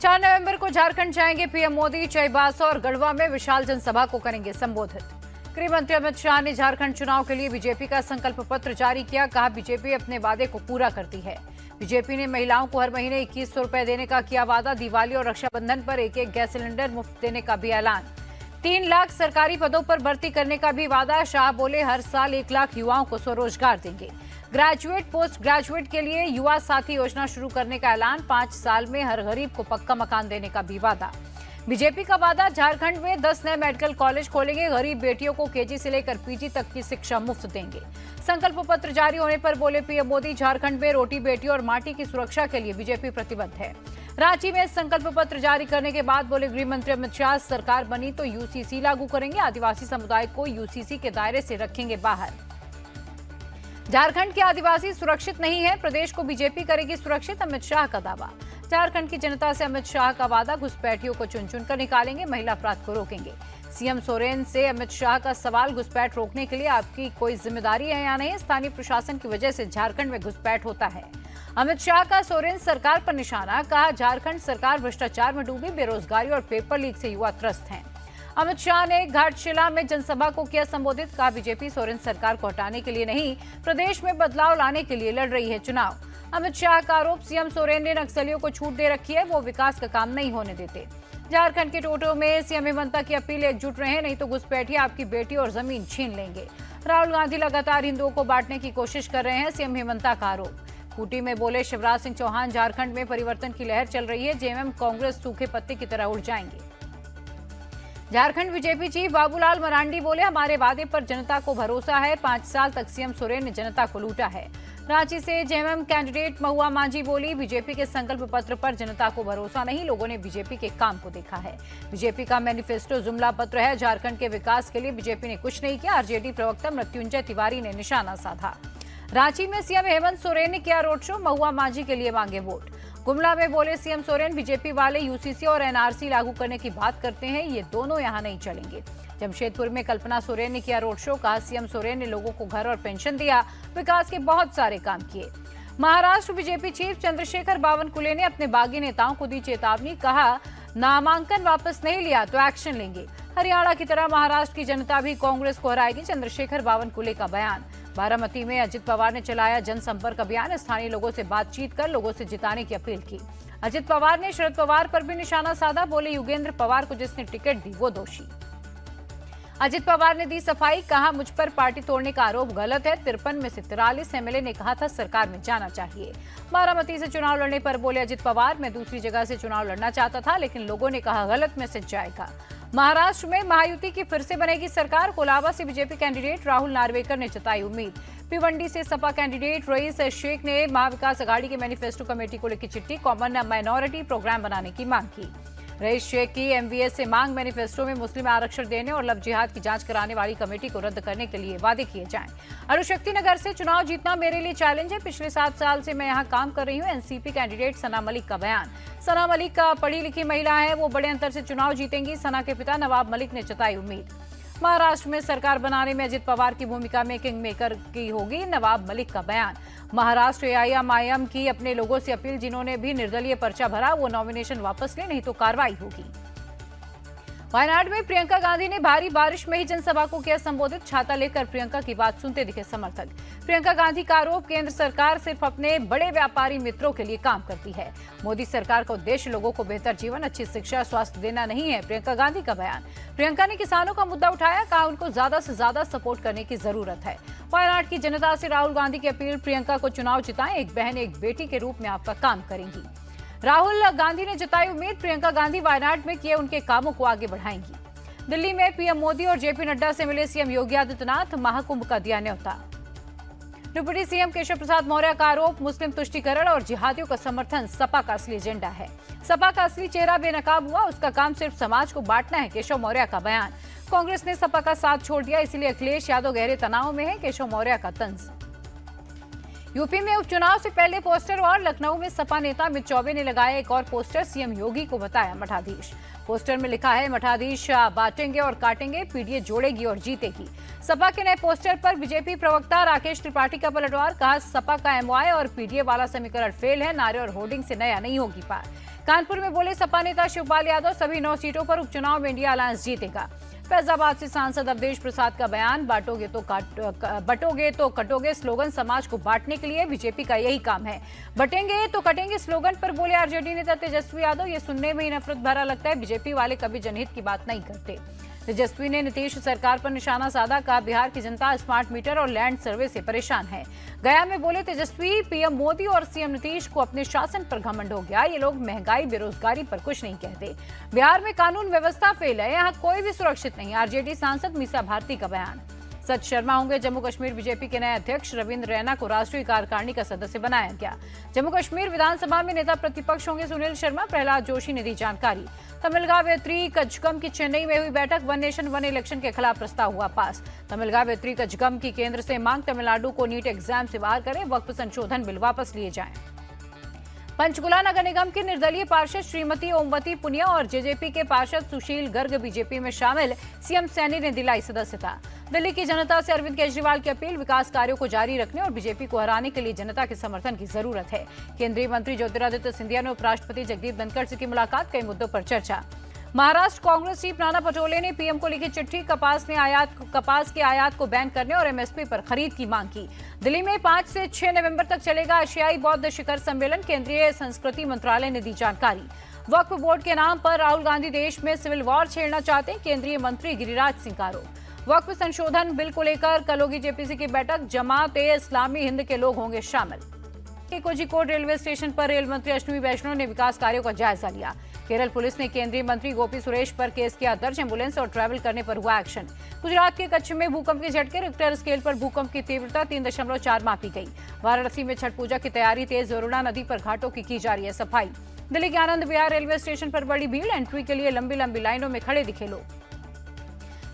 4 नवंबर को झारखंड जाएंगे पीएम मोदी। चाईबासा और गढ़वा में विशाल जनसभा को करेंगे संबोधित। गृह मंत्री अमित शाह ने झारखंड चुनाव के लिए बीजेपी का संकल्प पत्र जारी किया। कहा, बीजेपी अपने वादे को पूरा करती है। बीजेपी ने महिलाओं को हर महीने 2100 रुपए देने का किया वादा। दिवाली और रक्षाबंधन पर एक गैस सिलेंडर मुफ्त देने का भी ऐलान। 3 लाख सरकारी पदों पर भर्ती करने का भी वादा। शाह बोले, हर साल 1 लाख युवाओं को स्वरोजगार देंगे। ग्रेजुएट पोस्ट ग्रेजुएट के लिए युवा साथी योजना शुरू करने का ऐलान। 5 साल में हर गरीब को पक्का मकान देने का भी वादा। बीजेपी का वादा, झारखंड में 10 नए मेडिकल कॉलेज खोलेंगे। गरीब बेटियों को केजी से लेकर पीजी तक की शिक्षा मुफ्त देंगे। संकल्प पत्र जारी होने पर बोले पीएम मोदी, झारखंड में रोटी बेटी और माटी की सुरक्षा के लिए बीजेपी प्रतिबद्ध है। रांची में संकल्प पत्र जारी करने के बाद बोले गृह मंत्री अमित शाह, सरकार बनी तो यूसीसी लागू करेंगे। आदिवासी समुदाय को यूसीसी के दायरे से रखेंगे बाहर। झारखंड के आदिवासी सुरक्षित नहीं है, प्रदेश को बीजेपी करेगी सुरक्षित, अमित शाह का दावा। झारखंड की जनता से अमित शाह का वादा, घुसपैठियों को चुन चुन कर निकालेंगे, महिला अपराध को रोकेंगे। सीएम सोरेन से अमित शाह का सवाल, घुसपैठ रोकने के लिए आपकी कोई जिम्मेदारी है या नहीं? स्थानीय प्रशासन की वजह से झारखंड में घुसपैठ होता है। अमित शाह का सोरेन सरकार पर निशाना। कहा, झारखंड सरकार भ्रष्टाचार में डूबी, बेरोजगारी और पेपर लीक से युवा त्रस्त हैं। अमित शाह ने घाटशिला में जनसभा को किया संबोधित। कहा, बीजेपी सोरेन सरकार को हटाने के लिए नहीं, प्रदेश में बदलाव लाने के लिए लड़ रही है चुनाव। अमित शाह का आरोप, सीएम सोरेन ने नक्सलियों को छूट दे रखी है, वो विकास का काम नहीं होने देते। झारखंड के टोटो में सीएम हेमंत की अपील, एकजुट रहे, नहीं तो घुसपैठिए आपकी बेटी और जमीन छीन लेंगे। राहुल गांधी लगातार हिंदुओं को बांटने की कोशिश कर रहे हैं, सीएम हेमंत का आरोप। खूंटी में बोले शिवराज सिंह चौहान, झारखंड में परिवर्तन की लहर चल रही है, जेएमएम कांग्रेस सूखे पत्ते की तरह उड़ जाएंगे। झारखंड बीजेपी चीफ बाबूलाल मरांडी बोले, हमारे वादे पर जनता को भरोसा है। 5 साल तक सीएम सोरेन ने जनता को लूटा है। रांची से जेएमएम कैंडिडेट महुआ मांझी बोली, बीजेपी के संकल्प पत्र पर जनता को भरोसा नहीं, लोगों ने बीजेपी के काम को देखा है। बीजेपी का मैनिफेस्टो जुमला पत्र है, झारखंड के विकास के लिए बीजेपी ने कुछ नहीं किया। आरजेडी प्रवक्ता मृत्युंजय तिवारी ने निशाना साधा। रांची में सीएम हेमंत सोरेन ने किया रोड शो, महुआ मांझी के लिए मांगे वोट। गुमला में बोले सीएम सोरेन, बीजेपी वाले यूसीसी और एनआरसी लागू करने की बात करते हैं, ये दोनों यहां नहीं चलेंगे। जमशेदपुर में कल्पना सोरेन ने किया रोड शो। कहा, सीएम सोरेन ने लोगों को घर और पेंशन दिया, विकास के बहुत सारे काम किए। महाराष्ट्र बीजेपी चीफ चंद्रशेखर बावनकुले ने अपने बागी नेताओं को दी चेतावनी। कहा, नामांकन वापस नहीं लिया तो एक्शन लेंगे। हरियाणा की तरह महाराष्ट्र की जनता भी कांग्रेस को हराएगी, चंद्रशेखर बावनकुले का बयान। बारामती में अजित पवार ने चलाया जनसंपर्क अभियान। स्थानीय लोगों से बातचीत कर लोगों से जिताने की अपील की। अजित पवार ने शरद पवार पर भी निशाना साधा। बोले, युगेंद्र पवार को जिसने टिकट दी वो दोषी। अजित पवार ने दी सफाई। कहा, मुझ पर पार्टी तोड़ने का आरोप गलत है। 53 में से 43 एमएलए ने कहा था सरकार में जाना चाहिए। बारामती से चुनाव लड़ने पर बोले अजित पवार, मैं दूसरी जगह से चुनाव लड़ना चाहता था, लेकिन लोगों ने कहा गलत मैसेज जाएगा। महाराष्ट्र में महायुति की फिर से बनेगी सरकार। कोलाबा से बीजेपी कैंडिडेट राहुल नार्वेकर ने जताई उम्मीद। भिवंडी से सपा कैंडिडेट रईस शेख ने महाविकास अघाड़ी के मैनिफेस्टो कमेटी को लिखी चिट्ठी, कॉमन माइनॉरिटी प्रोग्राम बनाने की मांग की। रईस शेख की एमवीएस से मांग, मैनिफेस्टो में मुस्लिम आरक्षण देने और लव जिहाद की जांच कराने वाली कमेटी को रद्द करने के लिए वादे किए जाएं। अणुशक्ति नगर से चुनाव जीतना मेरे लिए चैलेंज है, पिछले 7 साल से मैं यहां काम कर रही हूं। एनसीपी कैंडिडेट सना मलिक का बयान। सना मलिक का पढ़ी लिखी महिला है, वो बड़े अंतर से चुनाव जीतेंगी। सना के पिता नवाब मलिक ने जताई उम्मीद। महाराष्ट्र में सरकार बनाने में अजित पवार की भूमिका में किंग मेकर की होगी, नवाब मलिक का बयान। महाराष्ट्र एआईएमआईएम की अपने लोगों से अपील, जिन्होंने भी निर्दलीय पर्चा भरा वो नॉमिनेशन वापस ले, नहीं तो कार्रवाई होगी। वायनाड में प्रियंका गांधी ने भारी बारिश में ही जनसभा को किया संबोधित। छाता लेकर प्रियंका की बात सुनते दिखे समर्थक। प्रियंका गांधी का आरोप, केंद्र सरकार सिर्फ अपने बड़े व्यापारी मित्रों के लिए काम करती है। मोदी सरकार का उद्देश्य लोगों को बेहतर जीवन, अच्छी शिक्षा, स्वास्थ्य देना नहीं है, प्रियंका गांधी का बयान। प्रियंका ने किसानों का मुद्दा उठाया। कहा, उनको ज्यादा से ज्यादा सपोर्ट करने की जरूरत है। वायनाड की जनता से राहुल गांधी की अपील, प्रियंका को चुनाव जिताएं, एक बहन एक बेटी के रूप में आपका काम करेंगी। राहुल गांधी ने जताई उम्मीद, प्रियंका गांधी वायनाड में किए उनके कामों को आगे बढ़ाएंगी। दिल्ली में पीएम मोदी और जेपी नड्डा से मिले सीएम योगी आदित्यनाथ, महाकुंभ का दिया न्योता। डिप्टी सीएम केशव प्रसाद मौर्य का आरोप, मुस्लिम तुष्टीकरण और जिहादियों का समर्थन सपा का असली एजेंडा है। सपा का असली चेहरा बेनकाब हुआ, उसका काम सिर्फ समाज को बांटना है, केशव मौर्य का बयान। कांग्रेस ने सपा का साथ छोड़ दिया, इसलिए अखिलेश यादव गहरे तनाव में है, केशव मौर्य का तंज। यूपी में उपचुनाव से पहले पोस्टर और लखनऊ में सपा नेता अमित चौबे ने लगाया एक और पोस्टर, सीएम योगी को बताया मठाधीश। पोस्टर में लिखा है, मठाधीश बांटेंगे और काटेंगे, पीडीए जोड़ेगी और जीतेगी। सपा के नए पोस्टर पर बीजेपी प्रवक्ता राकेश त्रिपाठी का पलटवार। कहा, सपा का एमवाई और पीडीए वाला समीकरण फेल है, नारे और होर्डिंग से नया नहीं होगी पार। कानपुर में बोले सपा नेता शिवपाल यादव, सभी 9 सीटों पर उपचुनाव में इंडिया अलायंस जीतेगा। फैजाबाद से सांसद अवधेश प्रसाद का बयान, बटोगे तो कटोगे स्लोगन समाज को बांटने के लिए बीजेपी का यही काम है। बटेंगे तो कटेंगे स्लोगन पर बोले आरजेडी नेता तेजस्वी यादव, ये सुनने में ही नफरत भरा लगता है। बीजेपी वाले कभी जनहित की बात नहीं करते। तेजस्वी ने नीतीश सरकार पर निशाना साधा, कहा बिहार की जनता स्मार्ट मीटर और लैंड सर्वे से परेशान है। गया में बोले तेजस्वी, पीएम मोदी और सीएम नीतीश को अपने शासन पर घमंड हो गया, ये लोग महंगाई बेरोजगारी पर कुछ नहीं कहते। बिहार में कानून व्यवस्था फेल है, यहाँ कोई भी सुरक्षित नहीं। आरजेडी सांसद मीसा भारती का बयान। सच शर्मा होंगे जम्मू कश्मीर बीजेपी के नए अध्यक्ष, रविंद्र रैना को राष्ट्रीय कार्यकारिणी का सदस्य बनाया गया। जम्मू कश्मीर विधानसभा में नेता प्रतिपक्ष होंगे सुनील शर्मा, प्रहलाद जोशी ने दी जानकारी। तमिलगांव वेत्री कजगम की चेन्नई में हुई बैठक, वन नेशन वन इलेक्शन के खिलाफ प्रस्ताव हुआ पास। तमिलगांव वेत्री कजगम की केंद्र से मांग, तमिलनाडु को नीट एग्जाम से बाहर करें, वक्फ संशोधन बिल वापस लिए जाएं। पंचकुला नगर निगम की निर्दलीय पार्षद श्रीमती ओमवती पुनिया और जेजेपी के पार्षद सुशील गर्ग बीजेपी में शामिल, सीएम सैनी ने दिलाई सदस्यता। दिल्ली की जनता से अरविंद केजरीवाल की अपील, विकास कार्यों को जारी रखने और बीजेपी को हराने के लिए जनता के समर्थन की जरूरत है। केंद्रीय मंत्री ज्योतिरादित्य सिंधिया ने उपराष्ट्रपति जगदीप धनखड़ से की मुलाकात, कई मुद्दों पर चर्चा। महाराष्ट्र कांग्रेस चीफ नाना पटोले ने पीएम को लिखी चिट्ठी, कपास के आयात को बैन करने और एमएसपी पर खरीद की मांग की। दिल्ली में 5 से 6 नवंबर तक चलेगा एशियाई बौद्ध शिखर सम्मेलन, केंद्रीय संस्कृति मंत्रालय ने दी जानकारी। वक्फ बोर्ड के नाम पर राहुल गांधी देश में सिविल वॉर छेड़ना चाहते हैं, केंद्रीय मंत्री गिरिराज सिंह का आरोप। वक्फ संशोधन बिल को लेकर कल होगी जेपीसी की बैठक, जमात-ए-इस्लामी हिंद के लोग होंगे शामिल। कोझिकोड रेलवे स्टेशन पर रेल मंत्री अश्विनी वैष्णव ने विकास कार्यों का जायजा लिया। केरल पुलिस ने केंद्रीय मंत्री गोपी सुरेश पर केस किया दर्ज, एम्बुलेंस और ट्रैवल करने पर हुआ एक्शन। गुजरात के कच्छ में भूकंप के झटके, रिक्टर स्केल पर भूकंप की तीव्रता 3.4 मापी गई। वाराणसी में छठ पूजा की तैयारी तेज, वरुणा नदी पर घाटों की जा रही है सफाई। दिल्ली के आनंद विहार रेलवे स्टेशन पर बड़ी भीड़, एंट्री के लिए लंबी लंबी लाइनों में खड़े दिखे लोग।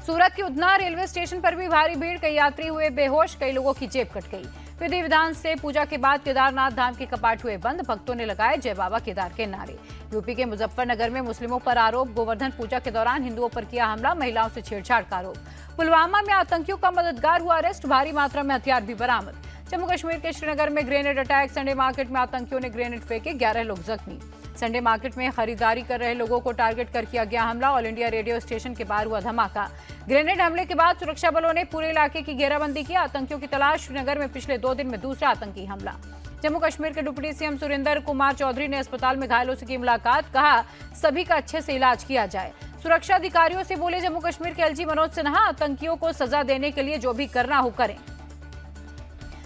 सूरत के उधना रेलवे स्टेशन पर भी भारी भीड़, कई यात्री हुए बेहोश, कई लोगों की जेब कट गई। विधि विधान से पूजा के बाद केदारनाथ धाम के कपाट हुए बंद, भक्तों ने लगाए जय बाबा केदार के नारे। यूपी के मुजफ्फरनगर में मुस्लिमों पर आरोप, गोवर्धन पूजा के दौरान हिंदुओं पर किया हमला, महिलाओं से छेड़छाड़ का आरोप। पुलवामा में आतंकियों का मददगार हुआ अरेस्ट, भारी मात्रा में हथियार भी बरामद। जम्मू कश्मीर के श्रीनगर में ग्रेनेड अटैक, संडे मार्केट में आतंकियों ने ग्रेनेड फेंके, 11 लोग जख्मी। संडे मार्केट में खरीदारी कर रहे लोगों को टारगेट कर किया गया हमला, ऑल इंडिया रेडियो स्टेशन के बाहर हुआ धमाका। ग्रेनेड हमले के बाद सुरक्षा बलों ने पूरे इलाके की घेराबंदी की, आतंकियों की तलाश। श्रीनगर में पिछले 2 दिन में दूसरा आतंकी हमला। जम्मू कश्मीर के डिप्टी सीएम सुरेंद्र कुमार चौधरी ने अस्पताल में घायलों से की मुलाकात, कहा सभी का अच्छे से इलाज किया जाए। सुरक्षा अधिकारियों से बोले जम्मू कश्मीर के एलजी मनोज सिन्हा, आतंकियों को सजा देने के लिए जो भी करना हो करें।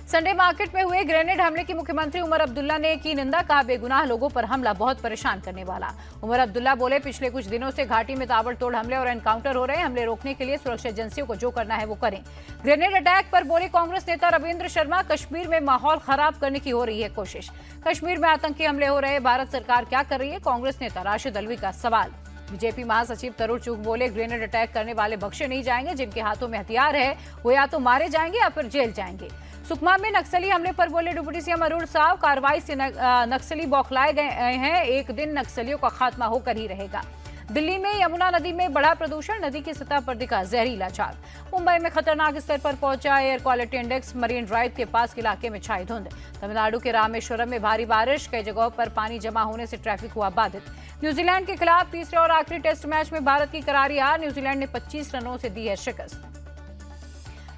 संडे मार्केट में हुए ग्रेनेड हमले की मुख्यमंत्री उमर अब्दुल्ला ने की निंदा, कहा बेगुनाह लोगों पर हमला बहुत परेशान करने वाला। उमर अब्दुल्ला बोले पिछले कुछ दिनों से घाटी में ताबड़तोड़ हमले और एनकाउंटर हो रहे हैं, हमले रोकने के लिए सुरक्षा एजेंसियों को जो करना है वो करें। ग्रेनेड अटैक पर बोले कांग्रेस नेता रविंद्र शर्मा, कश्मीर में माहौल खराब करने की हो रही है कोशिश। कश्मीर में आतंकी हमले हो रहे, भारत सरकार क्या कर रही है, कांग्रेस नेता राशिद अलवी का सवाल। बीजेपी महासचिव तरुण चुग बोले ग्रेनेड अटैक करने वाले बख्शे नहीं जाएंगे, जिनके हाथों में हथियार है वो या तो मारे जाएंगे या फिर जेल जाएंगे। सुकमा में नक्सली हमले पर बोले डिप्टी सीएम अरुण साव, कार्रवाई से नक्सली बौखलाए गए हैं, एक दिन नक्सलियों का खात्मा होकर ही रहेगा। दिल्ली में यमुना नदी में बढ़ा प्रदूषण, नदी की सतह पर दिखा जहरीला चाक। मुंबई में खतरनाक स्तर पर पहुंचा air quality index, marine drive के पास के इलाके में छाई धुंध। तमिलनाडु के रामेश्वरम में भारी बारिश, कई जगहों पर पानी जमा होने से ट्रैफिक हुआ बाधित। न्यूजीलैंड के खिलाफ तीसरे और आखिरी टेस्ट मैच में भारत की करारी हार, न्यूजीलैंड ने 25 रनों से दी है शिकस्त।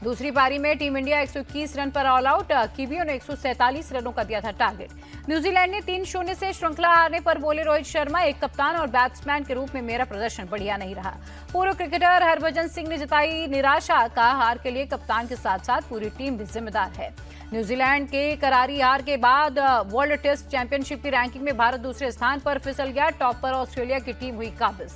दूसरी पारी में टीम इंडिया 121 रन पर ऑल आउट, कीवियों ने 147 रनों का दिया था टारगेट। न्यूजीलैंड ने 3-0 से श्रृंखला हारने पर बोले रोहित शर्मा, एक कप्तान और बैट्समैन के रूप में मेरा प्रदर्शन बढ़िया नहीं रहा। पूर्व क्रिकेटर हरभजन सिंह ने जताई निराशा, का हार के लिए कप्तान के साथ साथ पूरी टीम भी जिम्मेदार है। न्यूजीलैंड के करारी हार के बाद वर्ल्ड टेस्ट चैंपियनशिप की रैंकिंग में भारत दूसरे स्थान पर फिसल गया, टॉप पर ऑस्ट्रेलिया की टीम हुई काबिज।